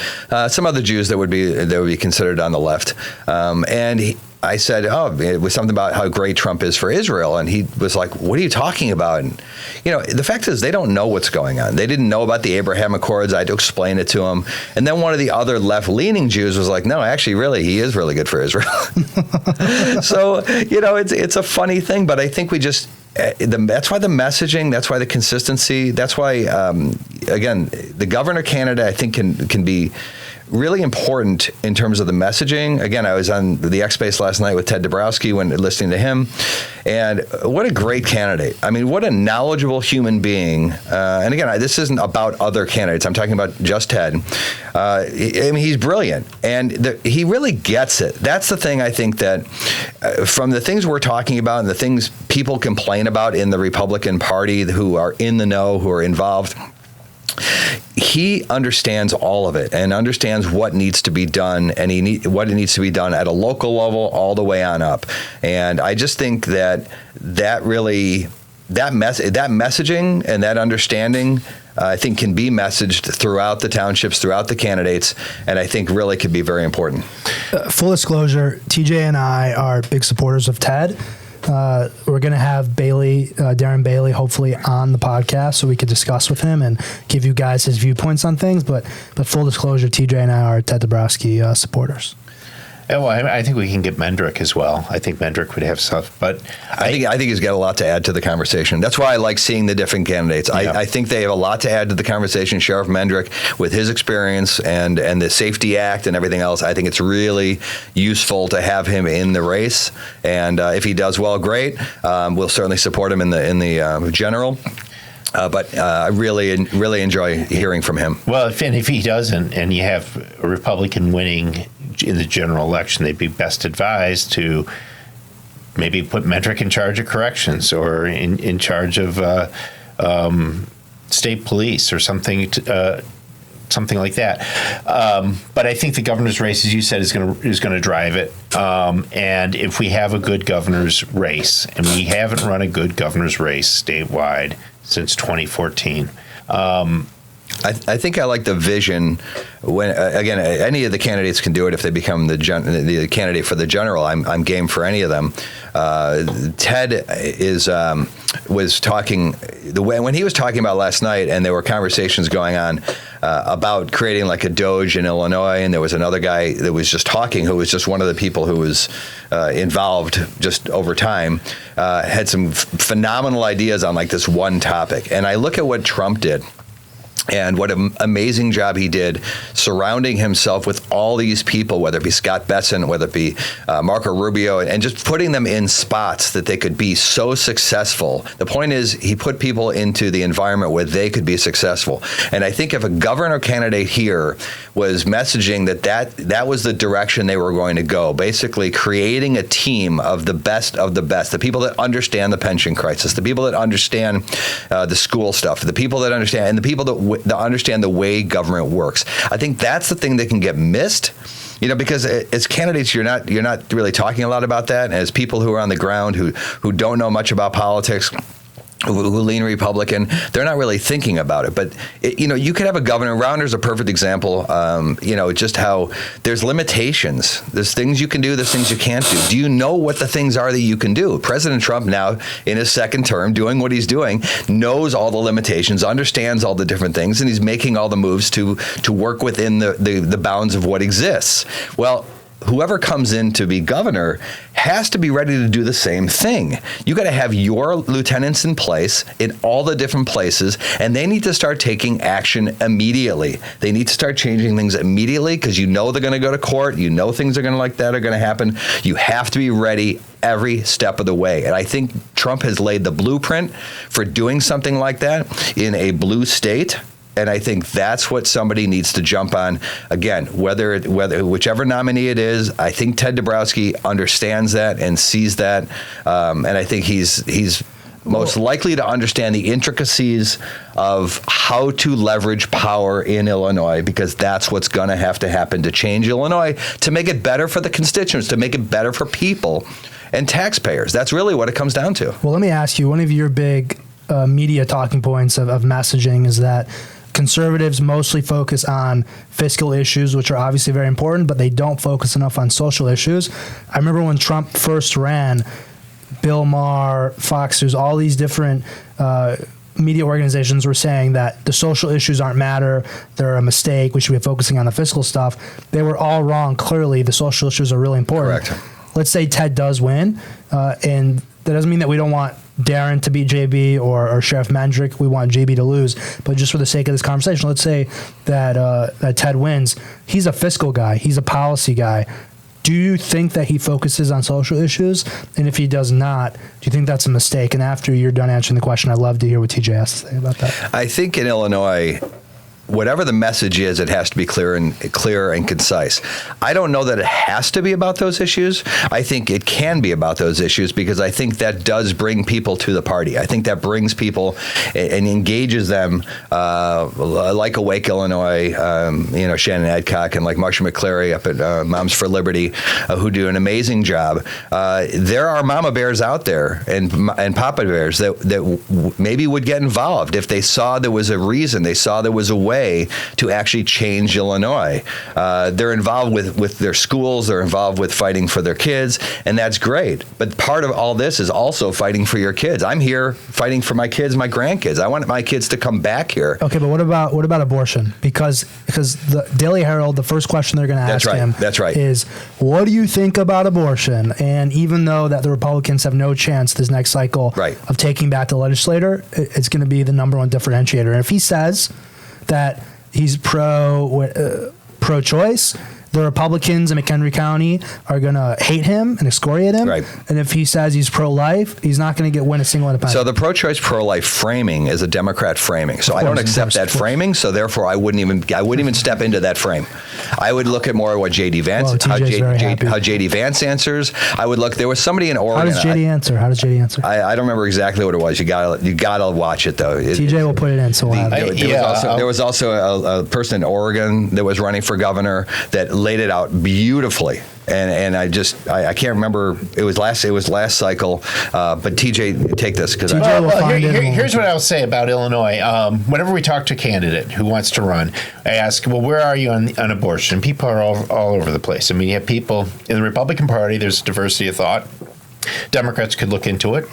some other Jews that would be considered on the left, and I said, it was something about how great Trump is for Israel. And he was like, what are you talking about? And, the fact is they don't know what's going on. They didn't know about the Abraham Accords. I had to explain it to them. And then one of the other left-leaning Jews was like, no, actually, really, he is really good for Israel. So, it's a funny thing. But I think we just, that's why the messaging, that's why the consistency, that's why, again, the governor candidate, I think, can be really important in terms of the messaging. Again, I was on the X-Space last night with Ted Dabrowski when listening to him, and what a great candidate. I mean, what a knowledgeable human being. And again, this isn't about other candidates. I'm talking about just Ted. He's brilliant, and he really gets it. That's the thing I think that from the things we're talking about and the things people complain about in the Republican Party who are in the know, who are involved, he understands all of it and understands what needs to be done, and what it needs to be done at a local level all the way on up. And I just think that messaging and that understanding, I think, can be messaged throughout the townships, throughout the candidates, and I think really could be very important. Full disclosure, TJ and I are big supporters of Ted. We're going to have Darren Bailey, hopefully on the podcast so we could discuss with him and give you guys his viewpoints on things. But full disclosure, TJ and I are Ted Dabrowski supporters. Yeah, well, I think we can get Mendrick as well. I think Mendrick would have stuff, but I think he's got a lot to add to the conversation. That's why I like seeing the different candidates. Yeah. I think they have a lot to add to the conversation. Sheriff Mendrick, with his experience and the Safety Act and everything else, I think it's really useful to have him in the race. And if he does well, great. We'll certainly support him in the general. But I really enjoy hearing from him. Well, if he doesn't, and you have a Republican winning in the general election, they'd be best advised to maybe put Mendrick in charge of corrections or in charge of state police or something like that. But I think the governor's race, as you said, is going to drive it. And if we have a good governor's race, and we haven't run a good governor's race statewide since 2014. I think I like the vision. When again, any of the candidates can do it if they become the candidate for the general. I'm game for any of them. Ted was talking when he was talking about last night, and there were conversations going on about creating like a Doge in Illinois, and there was another guy that was just talking, who was just one of the people who was involved just over time, had some phenomenal ideas on like this one topic. And I look at what Trump did. And what an amazing job he did surrounding himself with all these people, whether it be Scott Besson, whether it be Marco Rubio, and just putting them in spots that they could be so successful. The point is, he put people into the environment where they could be successful. And I think if a governor candidate here was messaging that was the direction they were going to go, basically creating a team of the best, the people that understand the pension crisis, the people that understand the school stuff, the people that understand, and the people that understand the way government works. I think that's the thing that can get missed. because as candidates, you're not really talking a lot about that. As people who are on the ground who don't know much about politics, who lean Republican, they're not really thinking about it. But, you could have a governor. Rounder's a perfect example, just how there's limitations. There's things you can do, there's things you can't do. Do you know what the things are that you can do? President Trump now, in his second term, doing what he's doing, knows all the limitations, understands all the different things, and he's making all the moves to work within the bounds of what exists. Well, whoever comes in to be governor has to be ready to do the same thing. You got to have your lieutenants in place in all the different places, and they need to start taking action immediately. They need to start changing things immediately because they're going to go to court. Things are going to happen. You have to be ready every step of the way. And I think Trump has laid the blueprint for doing something like that in a blue state. And I think that's what somebody needs to jump on. Again, whichever nominee it is, I think Ted Dabrowski understands that and sees that. And I think he's most likely to understand the intricacies of how to leverage power in Illinois, because that's what's going to happen to change Illinois, to make it better for the constituents, to make it better for people and taxpayers. That's really what it comes down to. Well, let me ask you, one of your big media talking points of messaging is that conservatives mostly focus on fiscal issues, which are obviously very important, but they don't focus enough on social issues. I remember when Trump first ran, Bill Maher, Fox News, all these different media organizations were saying that the social issues aren't matter, they're a mistake, we should be focusing on the fiscal stuff. They were all wrong. Clearly, the social issues are really important. Correct. Let's say Ted does win, and that doesn't mean that we don't want Darren to beat JB or Sheriff Mandrick. We want JB to lose. But just for the sake of this conversation, let's say that Ted wins. He's a fiscal guy. He's a policy guy. Do you think that he focuses on social issues? And if he does not, do you think that's a mistake? And after you're done answering the question, I'd love to hear what TJ has to say about that. I think in Illinois, whatever the message is, it has to be clear and concise. I don't know that it has to be about those issues. I think it can be about those issues because I think that does bring people to the party. I think that brings people and engages them, like Awake Illinois, Shannon Adcock, and like Marsha McCleary up at Moms for Liberty, who do an amazing job. There are mama bears out there and papa bears that maybe would get involved if they saw there was a reason, they saw there was a way to actually change Illinois. They're involved with their schools, they're involved with fighting for their kids, and that's great. But part of all this is also fighting for your kids. I'm here fighting for my kids, my grandkids. I want my kids to come back here. Okay, but what about abortion? Because the Daily Herald, the first question they're going to ask him is, what do you think about abortion? And even though that the Republicans have no chance this next cycle of taking back the legislator, it's going to be the number one differentiator. And if he says that he's pro-choice, the Republicans in McHenry County are going to hate him and excoriate him. Right. And if he says he's pro-life, he's not going to win a single independent. So the pro-choice, pro-life framing is a Democrat framing. So I don't accept that framing. So therefore, I wouldn't even step into that frame. I would look at more of what J.D. Vance, how J.D. Vance answers. I would look. There was somebody in Oregon. How does J.D. answer? I don't remember exactly what it was. You gotta watch it though. TJ will put it in. So there was also a person in Oregon that was running for governor that laid it out beautifully, and I can't remember. It was last cycle, but TJ, take this because here's what I'll say about Illinois. Whenever we talk to a candidate who wants to run, I ask, well, where are you on abortion? People are all over the place. I mean, you have people in the Republican Party. There's diversity of thought. Democrats could look into it.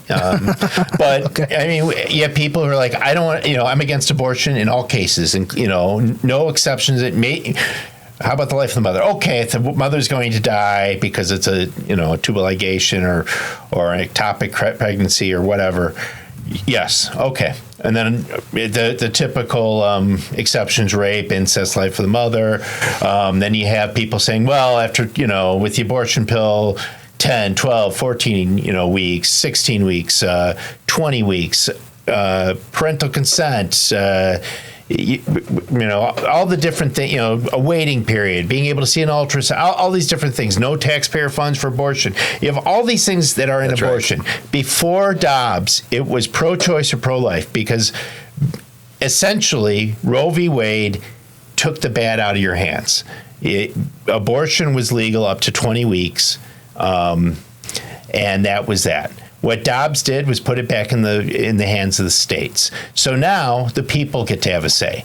But okay. I mean, you have people who are like, I don't want, I'm against abortion in all cases, and no exceptions. How about the life of the mother? Okay, if the mother's going to die because it's a tubal ligation or an ectopic pregnancy or whatever, yes, okay. And then the typical exceptions: rape, incest, life of the mother. Then you have people saying, well, after with the abortion pill, 10, 12, 14 weeks, 16 weeks, 20 weeks, parental consent. All the different things, a waiting period, being able to see an ultrasound, all these different things, no taxpayer funds for abortion. You have all these things that are in abortion. Right. Before Dobbs, it was pro-choice or pro-life because essentially Roe v. Wade took the bat out of your hands. Abortion was legal up to 20 weeks, and that was that. What Dobbs did was put it back in the hands of the states. So now the people get to have a say.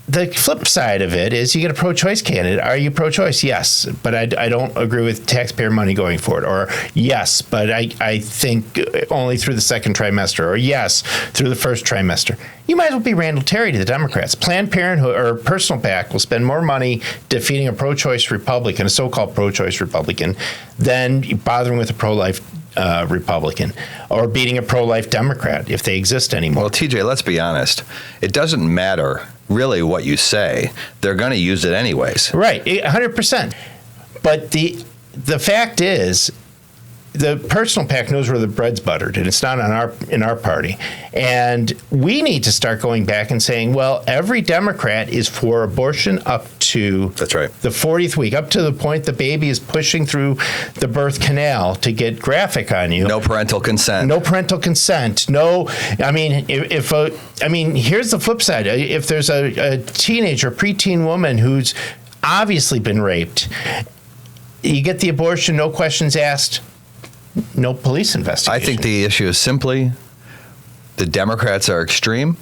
The flip side of it is you get a pro-choice candidate. Are you pro-choice? Yes, but I don't agree with taxpayer money going for it. Or yes, but I think only through the second trimester. Or yes, through the first trimester. You might as well be Randall Terry to the Democrats. Planned Parenthood or Personal PAC will spend more money defeating a pro-choice Republican, a so-called pro-choice Republican, than bothering with a pro-life Republican or beating a pro-life Democrat if they exist anymore. Well, TJ, let's be honest. It doesn't matter really what you say. They're going to use it anyways. Right, 100%. But the fact is, the Personal PAC knows where the bread's buttered, and it's not in our party. And we need to start going back and saying, well, every Democrat is for abortion up to That's right. the 40th week, up to the point the baby is pushing through the birth canal, to get graphic on you. No parental consent. No parental consent. No, I mean, here's the flip side. If there's a teenager, preteen woman who's obviously been raped, you get the abortion, no questions asked. No police investigation. I think the issue is simply the Democrats are extreme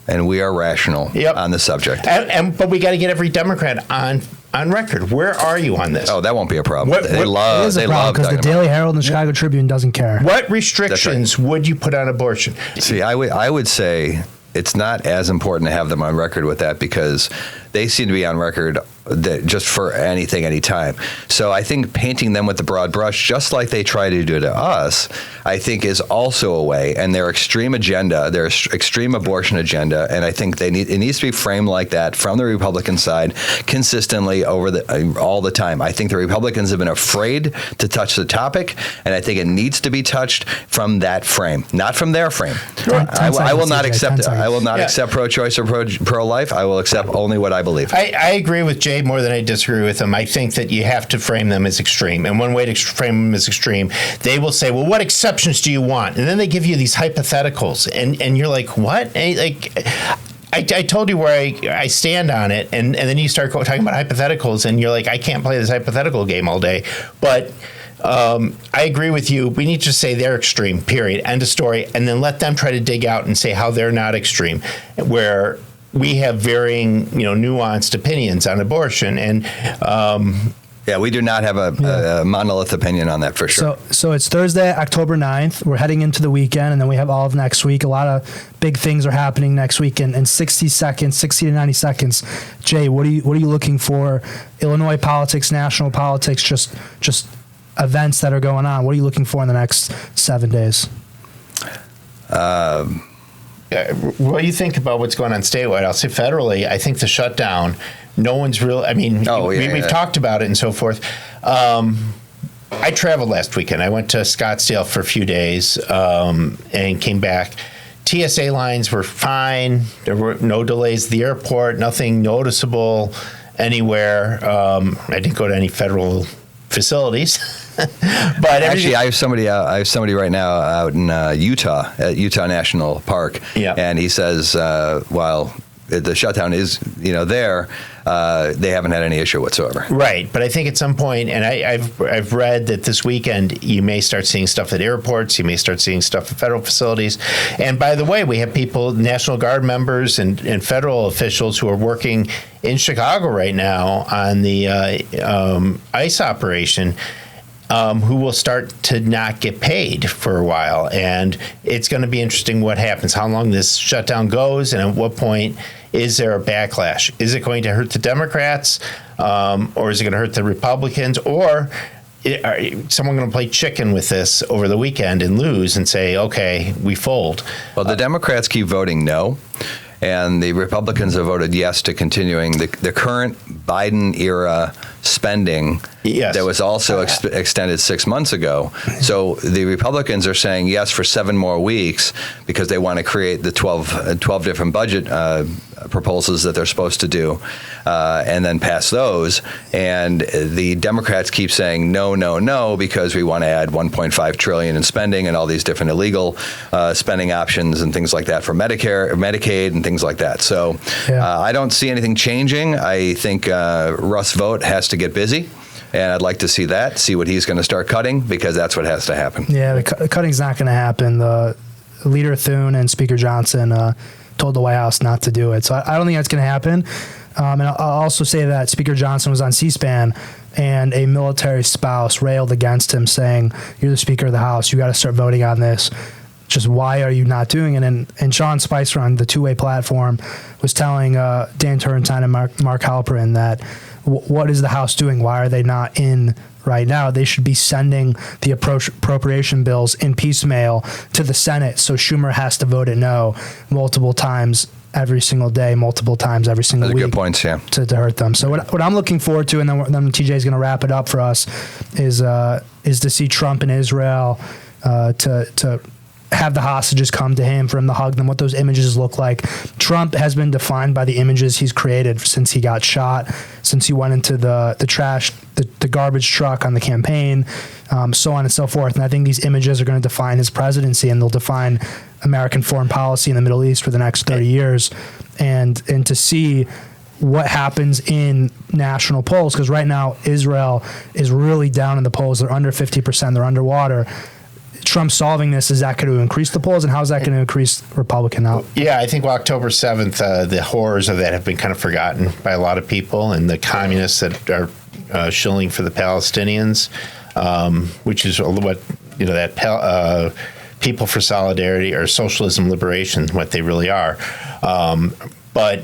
and we are rational on the subject. But we got to get every Democrat on record. Where are you on this? Oh, that won't be a problem. They love because the Daily Herald and the Chicago Tribune doesn't care. What restrictions would you put on abortion? See, I would say it's not as important to have them on record with that, because they seem to be on record that just for anything, anytime. So I think painting them with the broad brush, just like they try to do to us, I think is also a way. And their extreme agenda, their extreme abortion agenda, and I think it needs to be framed like that from the Republican side consistently all the time. I think the Republicans have been afraid to touch the topic, and I think it needs to be touched from that frame, not from their frame. I will not accept. I will not accept pro-choice or pro-life. I will accept only what I believe. I agree with Jay more than I disagree with him. I think that you have to frame them as extreme. And one way to frame them as extreme, they will say, well, what exceptions do you want? And then they give you these hypotheticals. And you're like, what? I told you where I stand on it. And then you start talking about hypotheticals. And you're like, I can't play this hypothetical game all day. But I agree with you. We need to say they're extreme, period. End of story. And then let them try to dig out and say how they're not extreme, where we have varying, nuanced opinions on abortion. And we do not have a monolith opinion on that for sure. So it's Thursday, October 9th. We're heading into the weekend, and then we have all of next week. A lot of big things are happening next week in 60 to 90 seconds. Jay, what are you looking for? Illinois politics, national politics, just events that are going on. What are you looking for in the next 7 days? What do you think about what's going on statewide? I'll say federally, I think the shutdown, no one's real. I mean, we've talked about it and so forth. I traveled last weekend. I went to Scottsdale for a few days and came back. TSA lines were fine. There were no delays at the airport, nothing noticeable anywhere. I didn't go to any federal facilities. But actually, I have somebody right now out in Utah at Utah National Park, and he says while the shutdown is there, they haven't had any issue whatsoever. Right, but I think at some point, and I've read that this weekend you may start seeing stuff at airports, you may start seeing stuff at federal facilities. And by the way, we have people, National Guard members and federal officials who are working in Chicago right now on the ICE operation. Who will start to not get paid for a while. And it's going to be interesting what happens, how long this shutdown goes, and at what point is there a backlash? Is it going to hurt the Democrats, or is it going to hurt the Republicans, or is someone going to play chicken with this over the weekend and lose and say, okay, we fold? Well, the Democrats keep voting no. And the Republicans have voted yes to continuing the current Biden-era spending that was also extended 6 months ago. So the Republicans are saying yes for 7 more weeks because they want to create the 12 different budget proposals that they're supposed to do, and then pass those. And the Democrats keep saying no, no, no, because we want to add $1.5 trillion in spending and all these different illegal spending options and things like that for Medicare, Medicaid, and things like that. So I don't see anything changing. I think Russ Vought has to get busy. And I'd like to see what he's going to start cutting, because that's what has to happen. Yeah, the cutting's not going to happen. The Leader Thune and Speaker Johnson told the White House not to do it. So I don't think that's going to happen. And I'll also say that Speaker Johnson was on C-SPAN, and a military spouse railed against him, saying, "You're the Speaker of the House. You got to start voting on this. Just why are you not doing it?" And Sean Spicer on the Two-Way platform was telling Dan Turrentine and Mark Halperin that what is the House doing? Why are they not in right now? They should be sending the appropriation bills in piecemeal to the Senate, so Schumer has to vote it no multiple times every single day, multiple times every single week. Those are good points, yeah. To hurt them. So what I'm looking forward to, and then TJ is going to wrap it up for us, is to see Trump and Israel to have the hostages come to him, for him to hug them, what those images look like. Trump has been defined by the images he's created since he got shot, since he went into the trash, the garbage truck on the campaign, so on and so forth. And I think these images are going to define his presidency, and they'll define American foreign policy in the Middle East for the next 30 years. And to see what happens in national polls, because right now Israel is really down in the polls. They're under 50%. They're underwater. Trump solving this, is that going to increase the polls, and how is that going to increase Republican out? Yeah, I think October 7th, the horrors of that have been kind of forgotten by a lot of people, and the communists that are shilling for the Palestinians, which is what, that People for Solidarity or Socialism Liberation, what they really are. But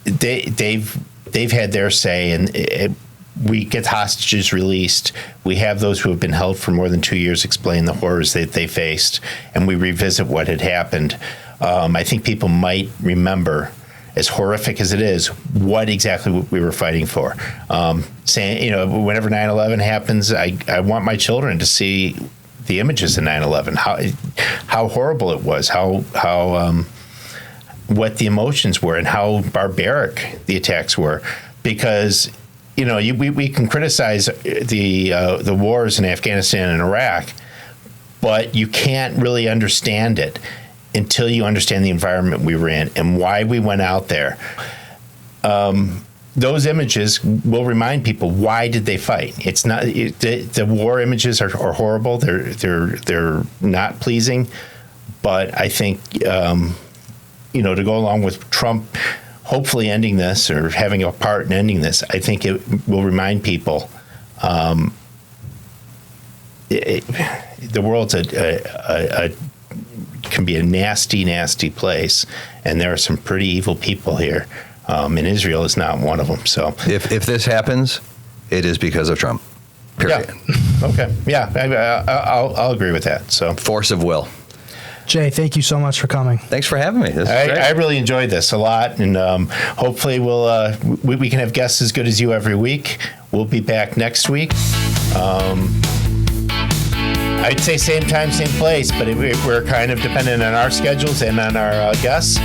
they've had their say, and we get hostages released. We have those who have been held for more than 2 years explain the horrors that they faced, and we revisit what had happened. I think people might remember, as horrific as it is, what exactly we were fighting for. Saying, whenever 9/11 happens, I want my children to see the images of 9/11, how horrible it was, what the emotions were, and how barbaric the attacks were, because we can criticize the wars in Afghanistan and Iraq, but you can't really understand it until you understand the environment we were in and why we went out there. Those images will remind people, why did they fight? It's not the war images are horrible. They're not pleasing, but I think to go along with Trump hopefully ending this, or having a part in ending this, I think it will remind people the world's can be a nasty, nasty place, and there are some pretty evil people here, and Israel is not one of them. So if this happens, it is because of Trump. Period. Yeah. Okay. Yeah, I'll agree with that. So force of will. Jay, thank you so much for coming. Thanks for having me. I really enjoyed this a lot, and hopefully we can have guests as good as you every week. We'll be back next week. I'd say same time, same place, but we're kind of dependent on our schedules and on our guests.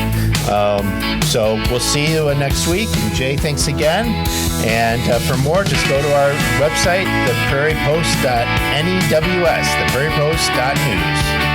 So we'll see you next week. And Jay, thanks again. And for more, just go to our website, theprairiepost.news, theprairiepost.news.